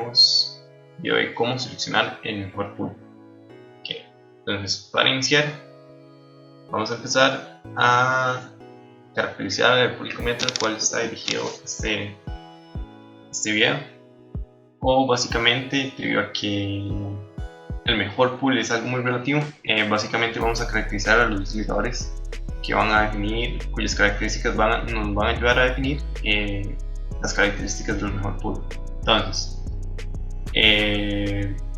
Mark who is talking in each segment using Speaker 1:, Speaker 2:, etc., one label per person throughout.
Speaker 1: hablaremos de hoy cómo seleccionar el mejor pool. Okay. Entonces, para iniciar, vamos a empezar a caracterizar el público meta al cual está dirigido este video, o básicamente debido a que el mejor pool es algo muy relativo. Básicamente vamos a caracterizar a los delegadores que van a definir, cuyas características nos van a ayudar a definir las características del mejor pool. Entonces,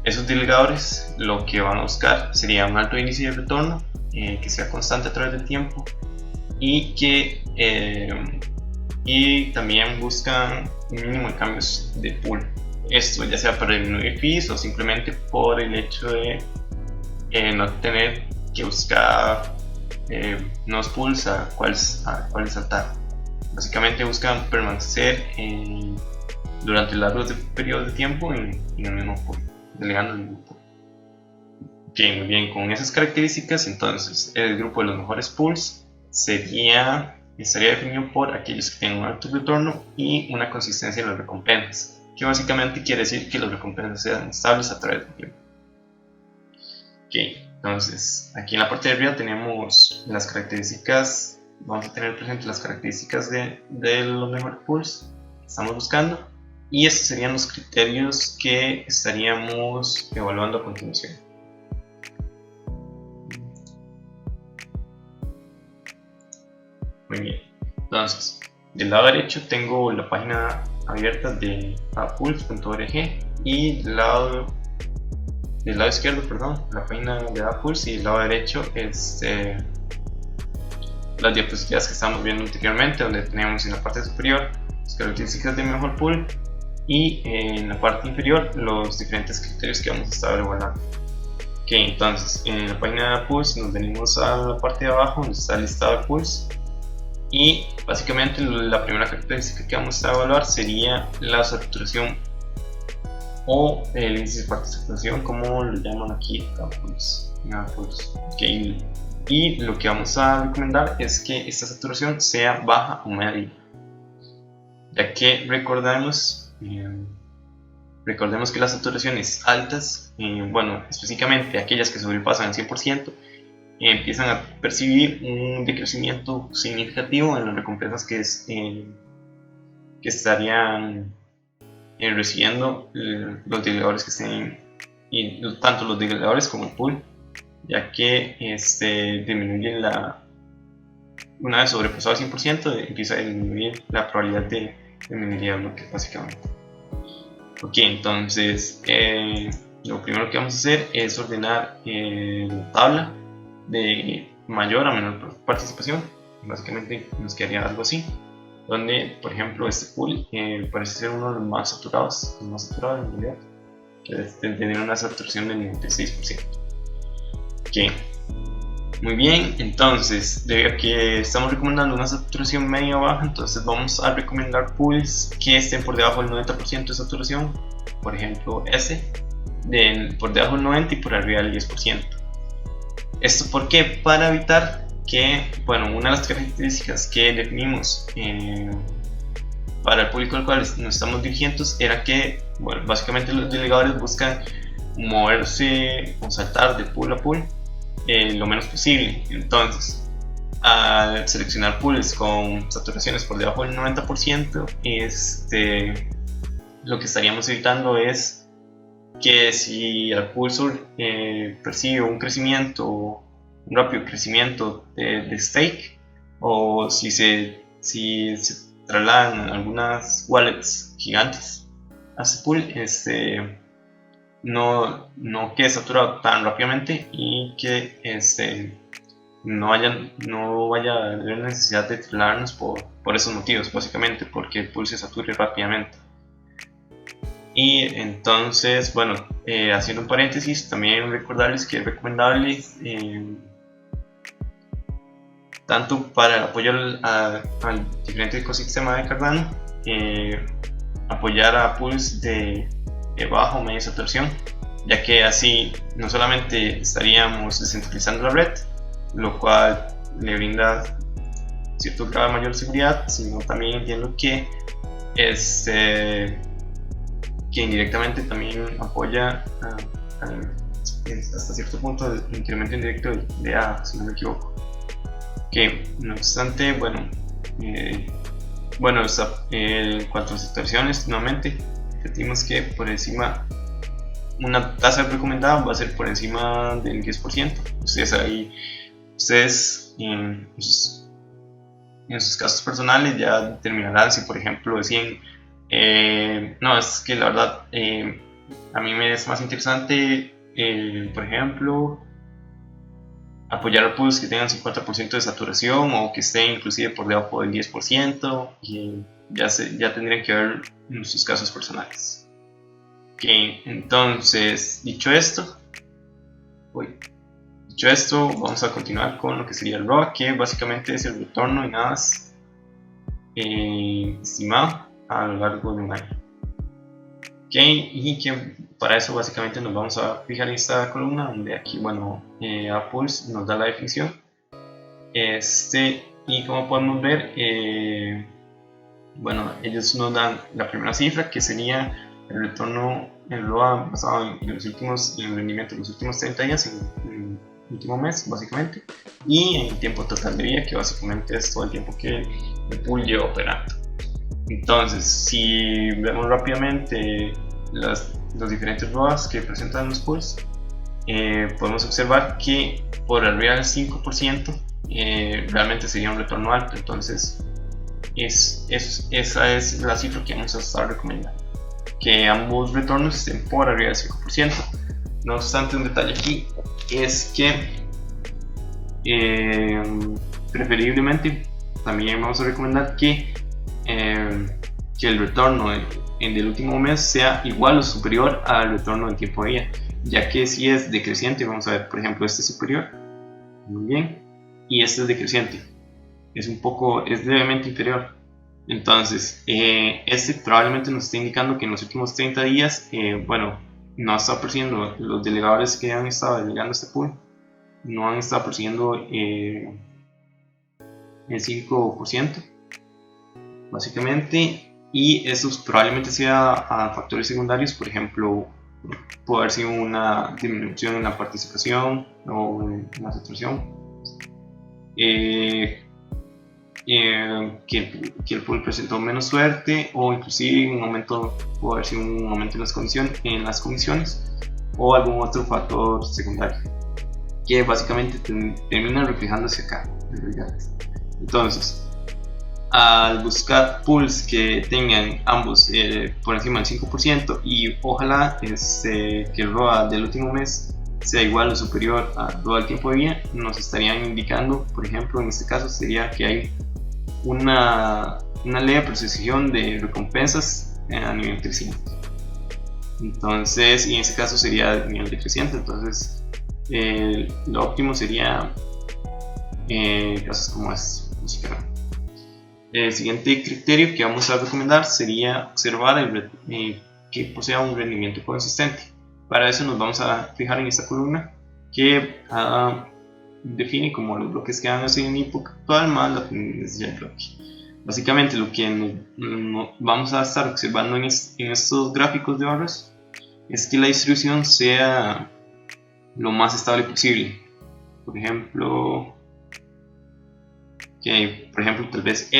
Speaker 1: esos delegadores lo que van a buscar sería un alto índice de retorno, que sea constante a través del tiempo, y también buscan un mínimo de cambios de pool. Esto ya sea para disminuir fees o simplemente por el hecho de no tener que buscar nuevos pools a cuáles saltar. Básicamente buscan permanecer durante largos periodos de tiempo en el mismo pool, delegando el mismo pool. Okay, muy bien, con esas características, entonces el grupo de los mejores pools estaría definido por aquellos que tienen un alto retorno y una consistencia en las recompensas, que básicamente quiere decir que las recompensas sean estables a través del tiempo. Okay, entonces aquí en la parte de arriba tenemos las características. Vamos a tener presente las características de los mejores pools que estamos buscando, y estos serían los criterios que estaríamos evaluando a continuación. Muy bien, entonces del lado derecho tengo la página abierta de adapools.org, y del lado izquierdo, la página de adapools, y del lado derecho las diapositivas que estamos viendo anteriormente, donde tenemos en la parte superior las características del mejor pool y en la parte inferior los diferentes criterios que vamos a estar evaluando. Okay, entonces en la página de pools nos venimos a la parte de abajo donde está el listado de pools, y básicamente la primera característica que vamos a evaluar sería la saturación o el índice de participación, como lo llaman aquí pools. Okay. Y lo que vamos a recomendar es que esta saturación sea baja o media, ya que recordemos que las saturaciones altas, específicamente aquellas que sobrepasan el 100%, empiezan a percibir un decrecimiento significativo en las recompensas que estarían recibiendo los delegadores que estén, y tanto los delegadores como el pool, ya que disminuye una vez sobrepasado el 100%, empieza a disminuir la probabilidad de minería de bloques, básicamente. Ok, entonces lo primero que vamos a hacer es ordenar la tabla de mayor a menor participación. Básicamente nos quedaría algo así, donde por ejemplo este pool parece ser uno de los más saturados en realidad, que tener una saturación del 96%. Okay. Muy bien, entonces debido a que estamos recomendando una saturación media o baja, entonces vamos a recomendar pools que estén por debajo del 90% de saturación. Por ejemplo por debajo del 90% y por arriba del 10%. ¿Esto por qué? Para evitar que, una de las características que definimos para el público al cual nos estamos dirigiendo era que, básicamente los delegadores buscan moverse o saltar de pool a pool lo menos posible. Entonces, al seleccionar pools con saturaciones por debajo del 90%, lo que estaríamos evitando es que si el pool percibe un rápido crecimiento de stake, o si se trasladan algunas wallets gigantes a ese pool, no quede saturado tan rápidamente, y que no vaya a haber necesidad de trasladarnos por esos motivos, básicamente porque el pool se sature rápidamente. Y entonces, haciendo un paréntesis, también recordarles que es recomendable, tanto para el apoyo al diferente ecosistema de Cardano, apoyar a pools de baja o media saturación, ya que así no solamente estaríamos descentralizando la red, lo cual le brinda cierto grado de mayor seguridad, sino también entiendo que que indirectamente también apoya hasta cierto punto el incremento indirecto de A, si no me equivoco. Que no obstante, bueno, en cuanto a situaciones, nuevamente repetimos que por encima, una tasa recomendada va a ser por encima del 10%. Ustedes en sus casos personales ya determinarán si, por ejemplo, deciden no, es que la verdad a mí me es más interesante por ejemplo, apoyar pools que tengan 50% de saturación o que estén inclusive por debajo del 10%, y ya tendrían que ver en sus casos personales. Okay, entonces, dicho esto, vamos a continuar con lo que sería el ROA, que básicamente es el retorno y nada más estimado a lo largo de un año. Okay, y que para eso básicamente nos vamos a fijar en esta columna donde aquí, bueno, Apples nos da la definición, y como podemos ver, bueno, ellos nos dan la primera cifra, que sería el retorno en ROA basado en el rendimiento de los últimos 30 días en el último mes, básicamente, y en el tiempo total de vida, que básicamente es todo el tiempo que el pool lleva operando. Entonces, si vemos rápidamente los diferentes ROAs que presentan los pools, podemos observar que por arriba del 5% realmente sería un retorno alto. Entonces, esa es la cifra que vamos a estar recomendando, que ambos retornos estén por arriba del 5%. No obstante, un detalle aquí es que preferiblemente también vamos a recomendar que el retorno del último mes sea igual o superior al retorno del tiempo de vida, ya que si es decreciente, vamos a ver, por ejemplo, este es superior, muy bien, y este es decreciente, es levemente inferior. Entonces, este probablemente nos está indicando que en los últimos 30 días, bueno, no está persiguiendo, los delegadores que han estado delegando este pool no han estado persiguiendo el 5%, básicamente, y eso probablemente sea a factores secundarios. Por ejemplo, puede haber sido una disminución en la participación o en la saturación, que el pool presentó menos suerte, o inclusive puede haber sido un aumento en las comisiones o algún otro factor secundario que básicamente termina reflejándose acá en realidad. Entonces, al buscar pools que tengan ambos por encima del 5%, y ojalá que el ROA del último mes sea igual o superior al ROA del tiempo de vida, nos estarían indicando, por ejemplo, en este caso sería que hay una leve precisión de recompensas a nivel creciente. Entonces, y en este caso sería a nivel decreciente. Entonces, lo óptimo sería casos como este, básicamente. El siguiente criterio que vamos a recomendar sería observar que posea un rendimiento consistente. Para eso nos vamos a fijar en esta columna que define como los bloques que van a ser en época actual más la tendencia del bloque. Básicamente lo que vamos a estar observando en estos gráficos de barras es que la distribución sea lo más estable posible. Por ejemplo, tal vez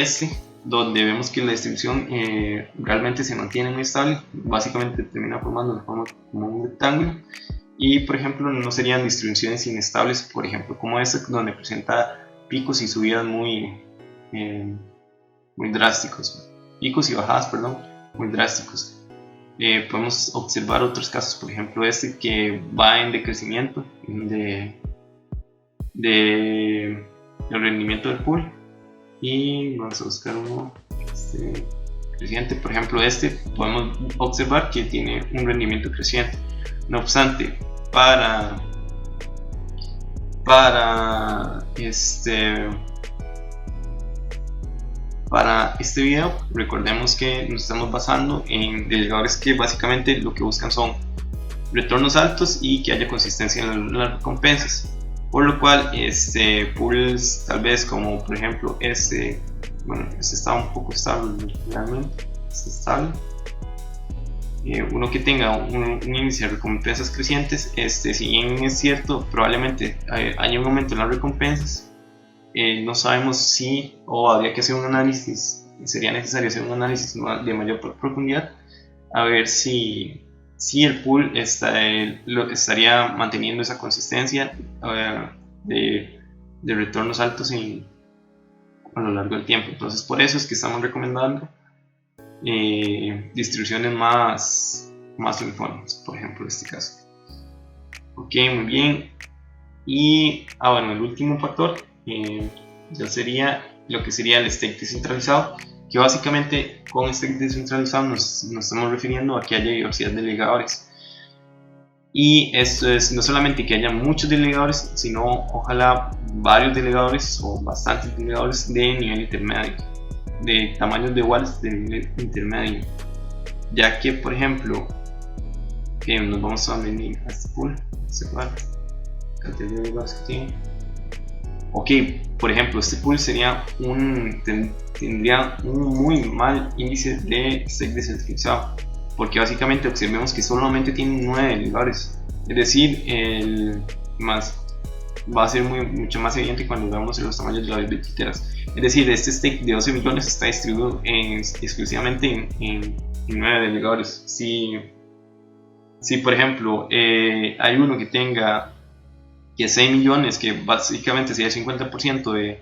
Speaker 1: donde vemos que la distribución realmente se mantiene muy estable, básicamente termina formando la forma como un rectángulo. Y por ejemplo, no serían distribuciones inestables, por ejemplo como esta, donde presenta picos y subidas muy drásticos, picos y bajadas, muy drásticos. Podemos observar otros casos, por ejemplo que va en decrecimiento del rendimiento del pool, y vamos a buscar uno creciente. Por ejemplo, podemos observar que tiene un rendimiento creciente. No obstante, para este video, recordemos que nos estamos basando en delegadores que básicamente lo que buscan son retornos altos y que haya consistencia en las recompensas, por lo cual pools tal vez como por ejemplo está un poco estable, realmente está estable. uno que tenga un índice de recompensas crecientes, si bien es cierto, probablemente haya un aumento en las recompensas, no sabemos si, o habría que hacer un análisis, sería necesario hacer un análisis de mayor profundidad, a ver si el pool estaría manteniendo esa consistencia de retornos altos a lo largo del tiempo. Entonces, por eso es que estamos recomendando distribuciones más uniformes, por ejemplo, en este caso. Ok, muy bien. Y bueno, el último factor ya sería lo que sería el stake descentralizado, que básicamente con stake descentralizado nos estamos refiriendo a que haya diversidad de delegadores. Y esto es no solamente que haya muchos delegadores, sino ojalá varios delegadores o bastantes delegadores de nivel intermedio, de tamaños de wallets de nivel intermedio, ya que por ejemplo nos vamos a venir a este pool, cantidad de delegadores que tiene. Ok, por ejemplo, este pool tendría un muy mal índice de stake descentralizado, porque básicamente observemos que solamente tiene 9 delegadores, es decir, va a ser mucho más evidente cuando veamos los tamaños de las billeteras. Es decir, este stake de 12 millones está distribuido exclusivamente en 9 delegadores. Si por ejemplo hay uno que tenga 6 millones, que básicamente sería el 50%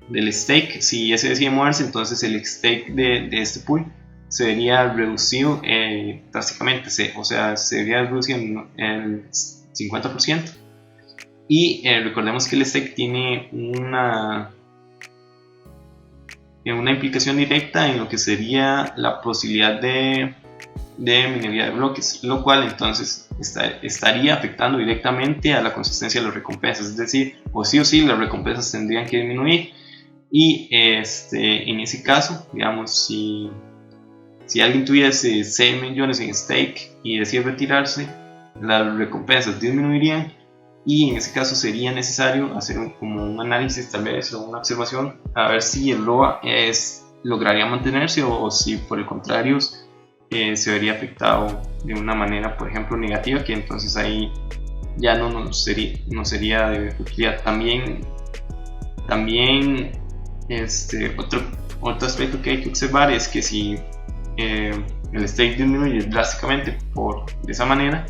Speaker 1: del stake, si ese decide moverse, entonces el stake de este pool se vería reducido drásticamente, o sea, se vería reducido en el 50%. Y recordemos que el stake tiene una implicación directa en lo que sería la posibilidad de minería de bloques, lo cual entonces estaría afectando directamente a la consistencia de las recompensas, es decir, o sí las recompensas tendrían que disminuir. Y en ese caso, digamos, si alguien tuviese 6 millones en stake y decide retirarse, las recompensas disminuirían, y en ese caso sería necesario hacer como un análisis, tal vez, o una observación, a ver si el ROA lograría mantenerse o si por el contrario se vería afectado de una manera, por ejemplo, negativa, que entonces ahí ya no sería de utilidad. También otro aspecto que hay que observar es que si el stake disminuye drásticamente de esa manera,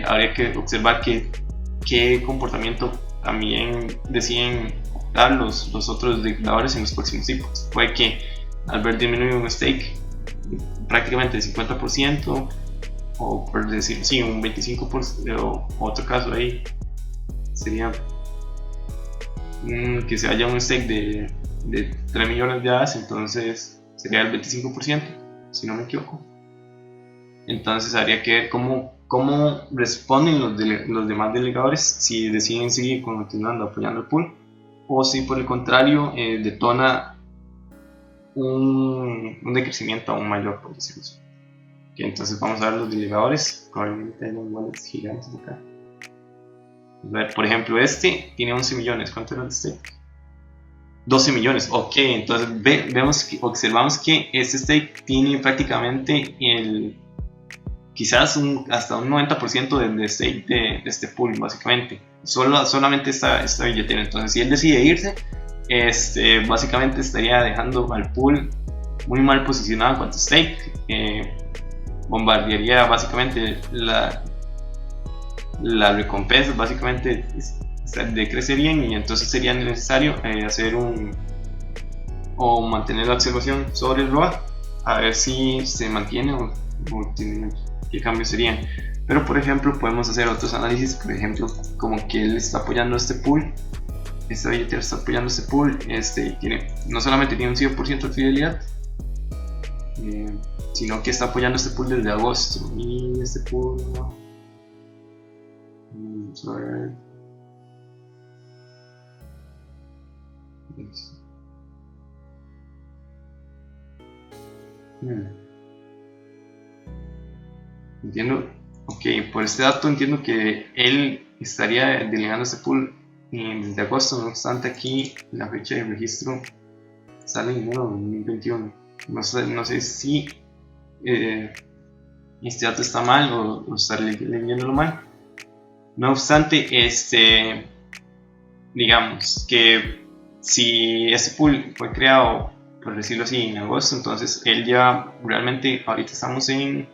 Speaker 1: habría que observar qué comportamiento también deciden dar los otros declaradores en los próximos ciclos. Puede que al ver disminuir un stake prácticamente el 50%, o por decir sí, un 25%, o otro caso ahí sería que se haya un stake de 3 millones de hadas, entonces sería el 25%, si no me equivoco. Entonces habría que ver cómo responden los demás delegadores, si deciden seguir continuando apoyando el pool, o si por el contrario detona un decrecimiento aún mayor, por decirlo así. Okay, entonces vamos a ver los delegadores, probablemente hay unos wallets gigantes acá. A ver, por ejemplo, este tiene 11 millones, ¿cuánto era el stake? 12 millones, ok, entonces observamos que este stake tiene prácticamente quizás hasta un 90% del stake de este pool, básicamente, solamente esta billetera. Entonces si él decide irse, básicamente estaría dejando al pool muy mal posicionado en cuanto a stake, bombardearía básicamente la recompensa, básicamente decrecerían, y entonces sería necesario mantener la observación sobre el ROA, a ver si se mantiene o disminuye, qué cambios serían. Pero por ejemplo podemos hacer otros análisis, por ejemplo como que él está apoyando este pool, esta billetera está apoyando este pool, no solamente tiene un 100% de fidelidad, sino que está apoyando este pool desde agosto, y este pool vamos a ver. Entiendo, ok, por este dato entiendo que él estaría delegando este pool desde agosto. No obstante, aquí la fecha de registro sale en enero de 2021. No sé si este dato está mal o estar leyéndolo mal. No obstante, digamos que si este pool fue creado, por decirlo así, en agosto, entonces él ya realmente, ahorita estamos en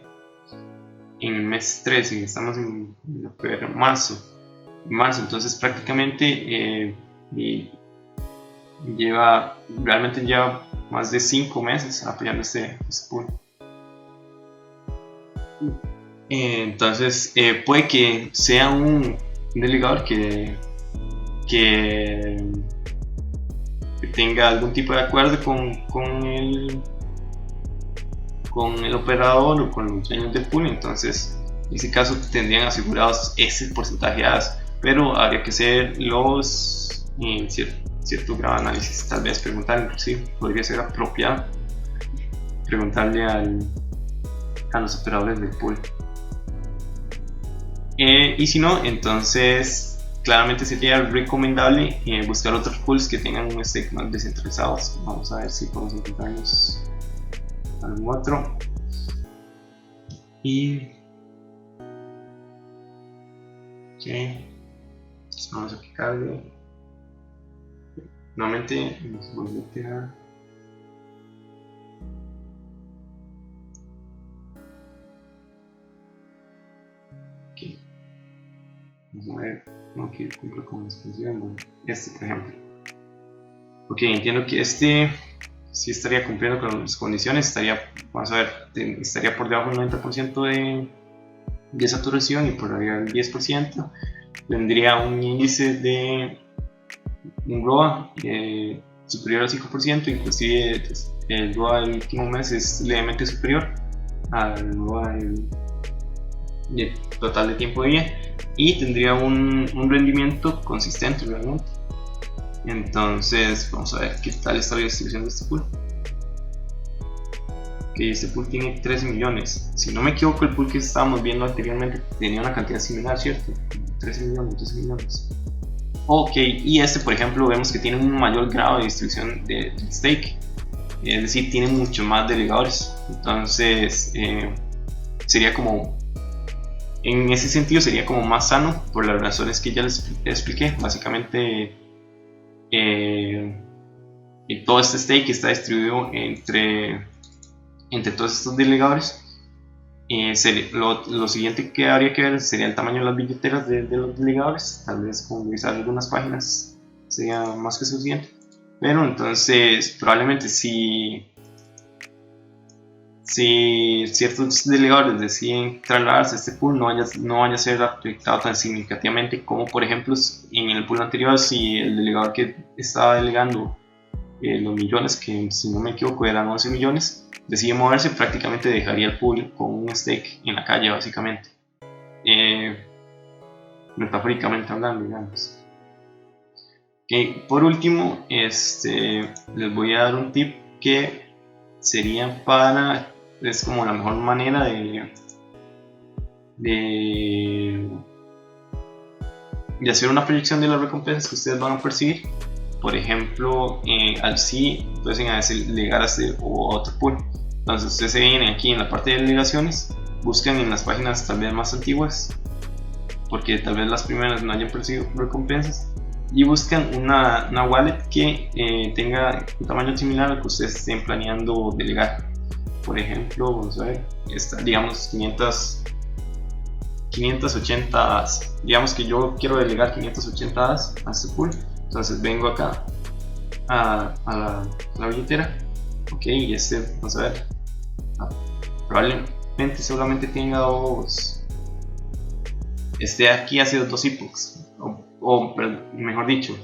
Speaker 1: el mes 13, estamos en marzo, entonces prácticamente realmente lleva más de 5 meses apoyando este pool. Entonces puede que sea un delegador que tenga algún tipo de acuerdo con el operador o con los dueños del pool, entonces en ese caso tendrían asegurados ese porcentaje de hadas, pero habría que hacer cierto grado de análisis, tal vez preguntarle, inclusive podría ser apropiado preguntarle a los operadores del pool. Y si no, entonces claramente sería recomendable buscar otros pools que tengan un stake más descentralizados. Vamos a ver si podemos encontrarnos algún otro. Y vamos a picarle. Nuevamente nos volvemos a vamos a ver cómo que cumple con las funciones. Por ejemplo. Ok, entiendo que sí estaría cumpliendo con las condiciones, estaría por debajo del 90% de saturación y por arriba del 10%. Tendría un índice de un ROA superior al 5%, inclusive el ROA del último mes es levemente superior al ROA del total de tiempo de vida, y tendría un rendimiento consistente realmente. Entonces vamos a ver qué tal está la distribución de este pool. Este pool tiene 13 millones. Si no me equivoco, el pool que estábamos viendo anteriormente tenía una cantidad similar, ¿cierto? 13 millones. Ok, y por ejemplo vemos que tiene un mayor grado de distribución de stake, es decir, tiene mucho más delegadores. Entonces sería como, en ese sentido sería como más sano por las razones que ya les expliqué. Básicamente todo este stake está distribuido entre todos estos delegadores. Lo siguiente que habría que ver sería el tamaño de las billeteras de los delegadores. Tal vez con revisar algunas páginas sería más que suficiente, pero entonces probablemente si ciertos delegadores deciden trasladarse a este pool, no vaya a ser afectado tan significativamente como por ejemplo en el pool anterior. Si el delegador que estaba delegando los millones, que si no me equivoco eran 11 millones, decide moverse, prácticamente dejaría el pool con un stake en la calle, básicamente, metafóricamente hablando, digamos. Okay, por último, les voy a dar un tip que sería es como la mejor manera de hacer una proyección de las recompensas que ustedes van a percibir. Por ejemplo, al sí pueden delegar a otro pool. Entonces ustedes se vienen aquí en la parte de delegaciones, buscan en las páginas tal vez más antiguas, porque tal vez las primeras no hayan percibido recompensas, y buscan una wallet que tenga un tamaño similar al que ustedes estén planeando delegar. Por ejemplo, vamos a ver, digamos 580 hadas. Digamos que yo quiero delegar 580 hadas a este pool. Entonces vengo acá a la billetera. Ok, y vamos a ver, probablemente solamente tenga dos. Aquí ha sido 2 epochs, o mejor dicho,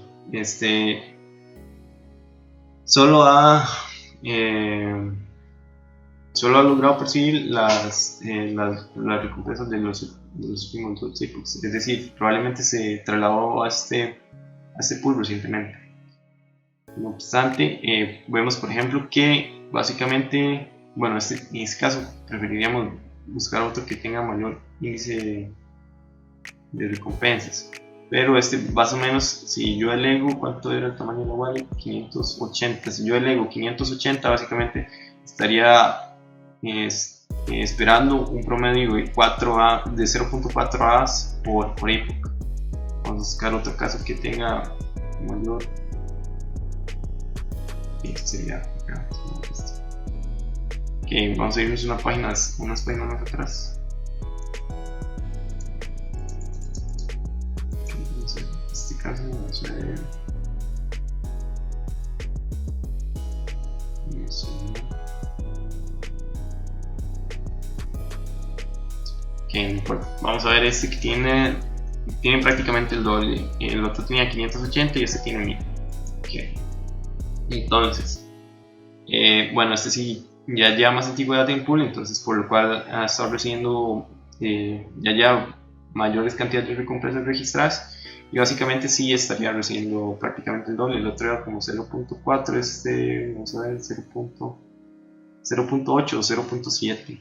Speaker 1: solo ha logrado percibir las recompensas de los últimos 2 epochs. Es decir, probablemente se trasladó a este pool recientemente. No obstante, vemos por ejemplo que básicamente, bueno, en este caso preferiríamos buscar otro que tenga mayor índice de recompensas, pero más o menos, si yo delego, ¿cuánto era el tamaño de la wallet? 580. Si yo delego 580, básicamente estaría esperando un promedio de 0.4 As por época. Vamos a buscar otro caso que tenga mayor. Sería acá. Ok, vamos a irnos unas páginas más atrás. En este caso vamos a ver. Vamos a ver este que tiene prácticamente el doble. El otro tenía 580 y este tiene 1000. Okay. Entonces, bueno, este sí ya lleva más antigüedad en pool, entonces por lo cual ha estado recibiendo ya mayores cantidades de recompensas registradas, y básicamente sí estaría recibiendo prácticamente el doble. El otro era como 0.4, este vamos a ver 0.8 o 0.7.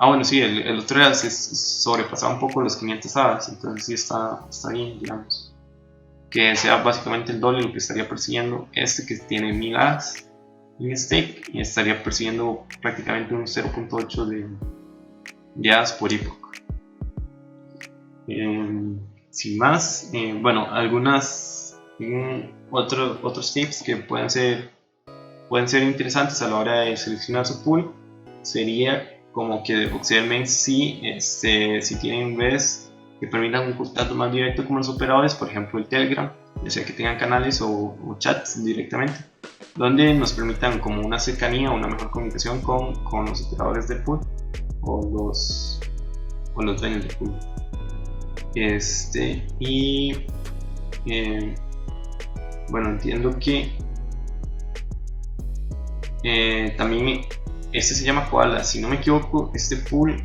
Speaker 1: Bueno, sí, el otro era sobrepasaba un poco los 500 As, entonces sí está bien, digamos. Que sea básicamente el doble lo que estaría persiguiendo este que tiene 1000 As en stake, y estaría persiguiendo prácticamente un 0.8 de As por época. Sin más, bueno, otros tips que pueden ser interesantes a la hora de seleccionar su pool sería como que Oxidamente si tienen redes que permitan un contacto más directo con los operadores, por ejemplo el Telegram, ya sea que tengan canales o chats directamente, donde nos permitan como una cercanía o una mejor comunicación con los operadores del pool o los dueños del pool. Bueno, entiendo que también este se llama Koala, si no me equivoco. Este pool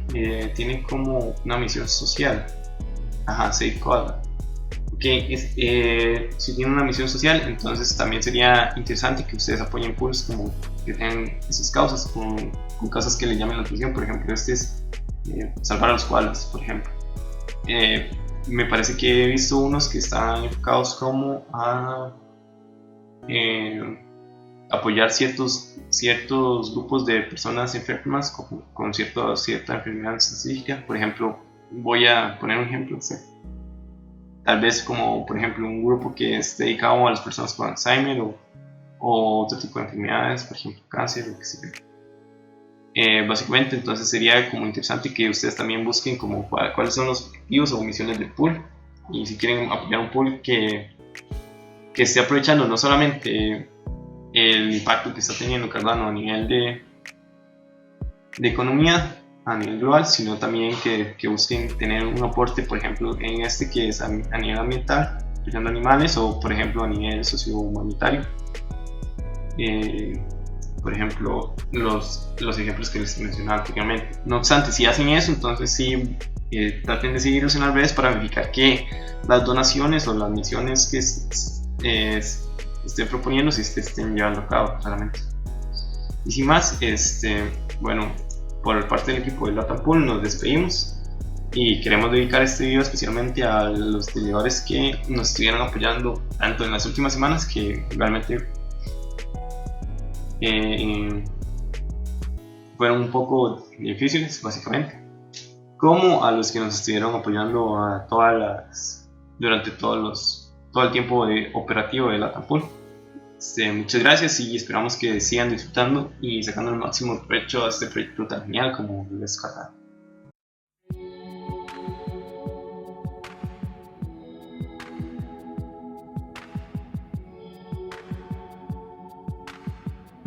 Speaker 1: tiene como una misión social. Save Koala. Si tiene una misión social, entonces también sería interesante que ustedes apoyen pools como que tengan esas causas, con causas que les llamen la atención. Por ejemplo, este es salvar a los koalas, por ejemplo. Me parece que he visto unos que están enfocados como a apoyar ciertos grupos de personas enfermas con cierta enfermedad específica. Por ejemplo, voy a poner un ejemplo, tal vez como por ejemplo un grupo que esté dedicado a las personas con Alzheimer o otro tipo de enfermedades, por ejemplo cáncer o qué sé yo. Básicamente, entonces sería como interesante que ustedes también busquen como cuáles son los objetivos o misiones del pool, y si quieren apoyar un pool que esté aprovechando no solamente el impacto que está teniendo Cardano a nivel de economía a nivel global, sino también que busquen tener un aporte, por ejemplo en este que es a nivel ambiental, cuidando animales, o por ejemplo a nivel socio-humanitario. Por ejemplo, los ejemplos que les mencionaba anteriormente. No obstante, si hacen eso, entonces sí traten de seguirlos en las redes para verificar que las donaciones o las misiones que estén proponiendo si estén llevando a cabo claramente. Y sin más, bueno, por parte del equipo de Latam Pool nos despedimos, y queremos dedicar este video especialmente a los seguidores que nos estuvieron apoyando tanto en las últimas semanas, que realmente fueron un poco difíciles básicamente, como a los que nos estuvieron apoyando durante todo el tiempo operativo de Latam Pool. Muchas gracias, y esperamos que sigan disfrutando y sacando el máximo provecho a este proyecto tan genial como es Cardano.